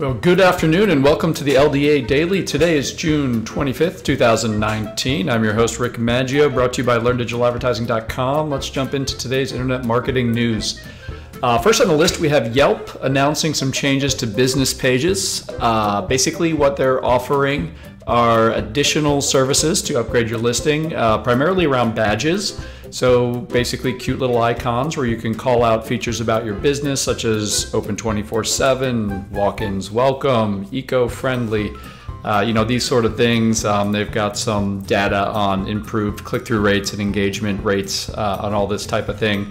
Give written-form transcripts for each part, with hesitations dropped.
Well, good afternoon and welcome to the LDA Daily. Today is June 25th, 2019. I'm your host, Rick Maggio, brought to you by LearnDigitalAdvertising.com. Let's jump into today's internet marketing news. First on the list, we have Yelp announcing some changes to business pages. Basically, what they're offering are additional services to upgrade your listing, primarily around badges. So basically cute little icons where you can call out features about your business, such as open 24/7, walk-ins welcome, eco-friendly, these sort of things. They've got some data on improved click-through rates and engagement rates on all this type of thing.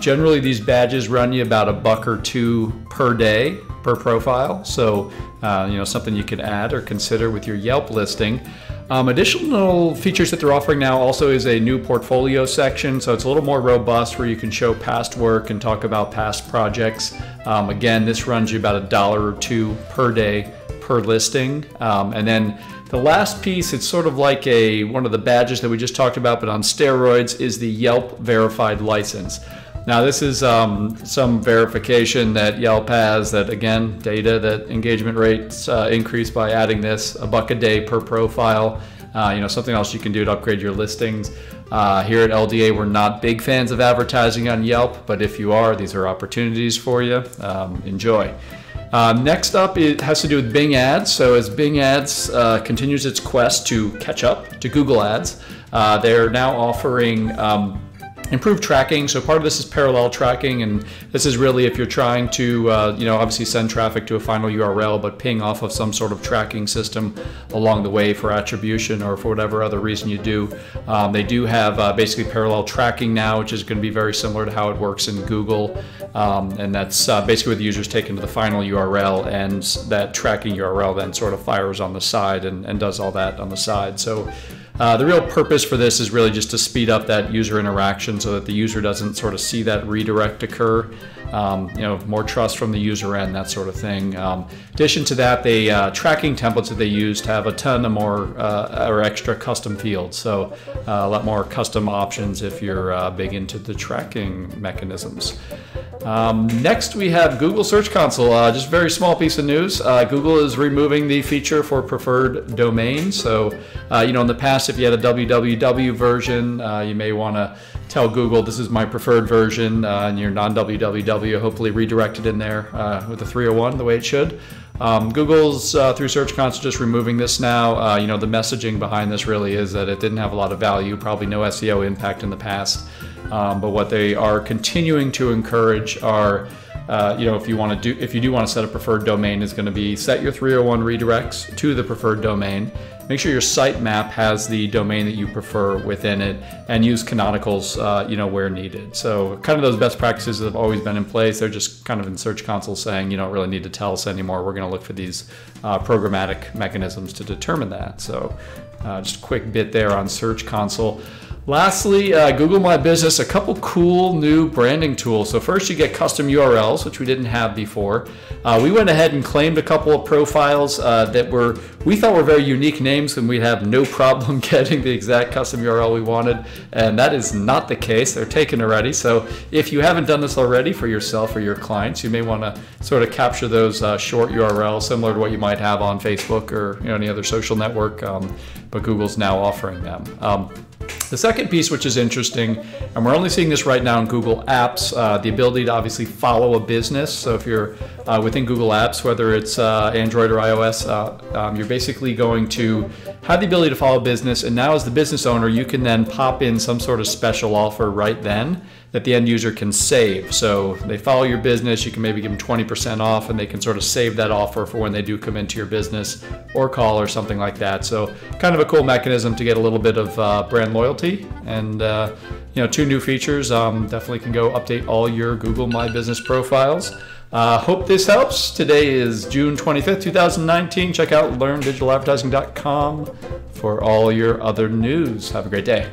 Generally, these badges run you about $1 or $2 per day per profile. So, something you could add or consider with your Yelp listing. Additional features that they're offering now also is a new portfolio section. So it's a little more robust where you can show past work and talk about past projects. Again, this runs you about $1 or $2 per day per listing. And then the last piece, it's sort of like one of the badges that we just talked about, but on steroids, is the Yelp verified license. Now this is some verification that Yelp has that, again, data that engagement rates increase by adding this $1 a day per profile. Something else you can do to upgrade your listings. Here at LDA, we're not big fans of advertising on Yelp, but if you are, these are opportunities for you. Enjoy. Next up, it has to do with Bing Ads. So as Bing Ads continues its quest to catch up to Google Ads, they're now offering improved tracking. So part of this is parallel tracking, and this is really if you're trying to, obviously send traffic to a final URL, but ping off of some sort of tracking system along the way for attribution or for whatever other reason you do. They do have basically parallel tracking now, which is going to be very similar to how it works in Google. And that's basically where the user's taken to the final URL, and that tracking URL then sort of fires on the side and does all that on the side. So the real purpose for this is really just to speed up that user interaction so that the user doesn't sort of see that redirect occur. More trust from the user end, that sort of thing. In addition to that, the tracking templates that they used have a ton of more or extra custom fields. So a lot more custom options if you're big into the tracking mechanisms. Next, we have Google Search Console. Just a very small piece of news. Google is removing the feature for preferred domains. So, in the past, if you had a www version, you may want to tell Google this is my preferred version, and your non-www hopefully redirected in there with the 301 the way it should. Google's through Search Console just removing this now. The messaging behind this really is that it didn't have a lot of value, probably no SEO impact in the past. But what they are continuing to encourage are, if you do want to set a preferred domain, is going to be set your 301 redirects to the preferred domain. Make sure your sitemap has the domain that you prefer within it, and use canonicals, where needed. So kind of those best practices that have always been in place. They're just kind of in Search Console saying, you don't really need to tell us anymore. We're going to look for these programmatic mechanisms to determine that. So just a quick bit there on Search Console. Lastly, Google My Business, a couple cool new branding tools. So first you get custom URLs, which we didn't have before. We went ahead and claimed a couple of profiles that we thought were very unique names, and we'd have no problem getting the exact custom URL we wanted. And that is not the case. They're taken already. So if you haven't done this already for yourself or your clients, you may want to sort of capture those short URLs similar to what you might have on Facebook or any other social network. But Google's now offering them. The second piece, which is interesting, and we're only seeing this right now in Google Apps, the ability to obviously follow a business. So if you're within Google Apps, whether it's Android or iOS, you're basically going to have the ability to follow a business. And now as the business owner, you can then pop in some sort of special offer right then that the end user can save. So they follow your business, you can maybe give them 20% off, and they can sort of save that offer for when they do come into your business or call or something like that. So kind of a cool mechanism to get a little bit of brand loyalty. And two new features. Definitely can go update all your Google My Business profiles. Hope this helps. Today is June 25th, 2019. Check out LearnDigitalAdvertising.com for all your other news. Have a great day.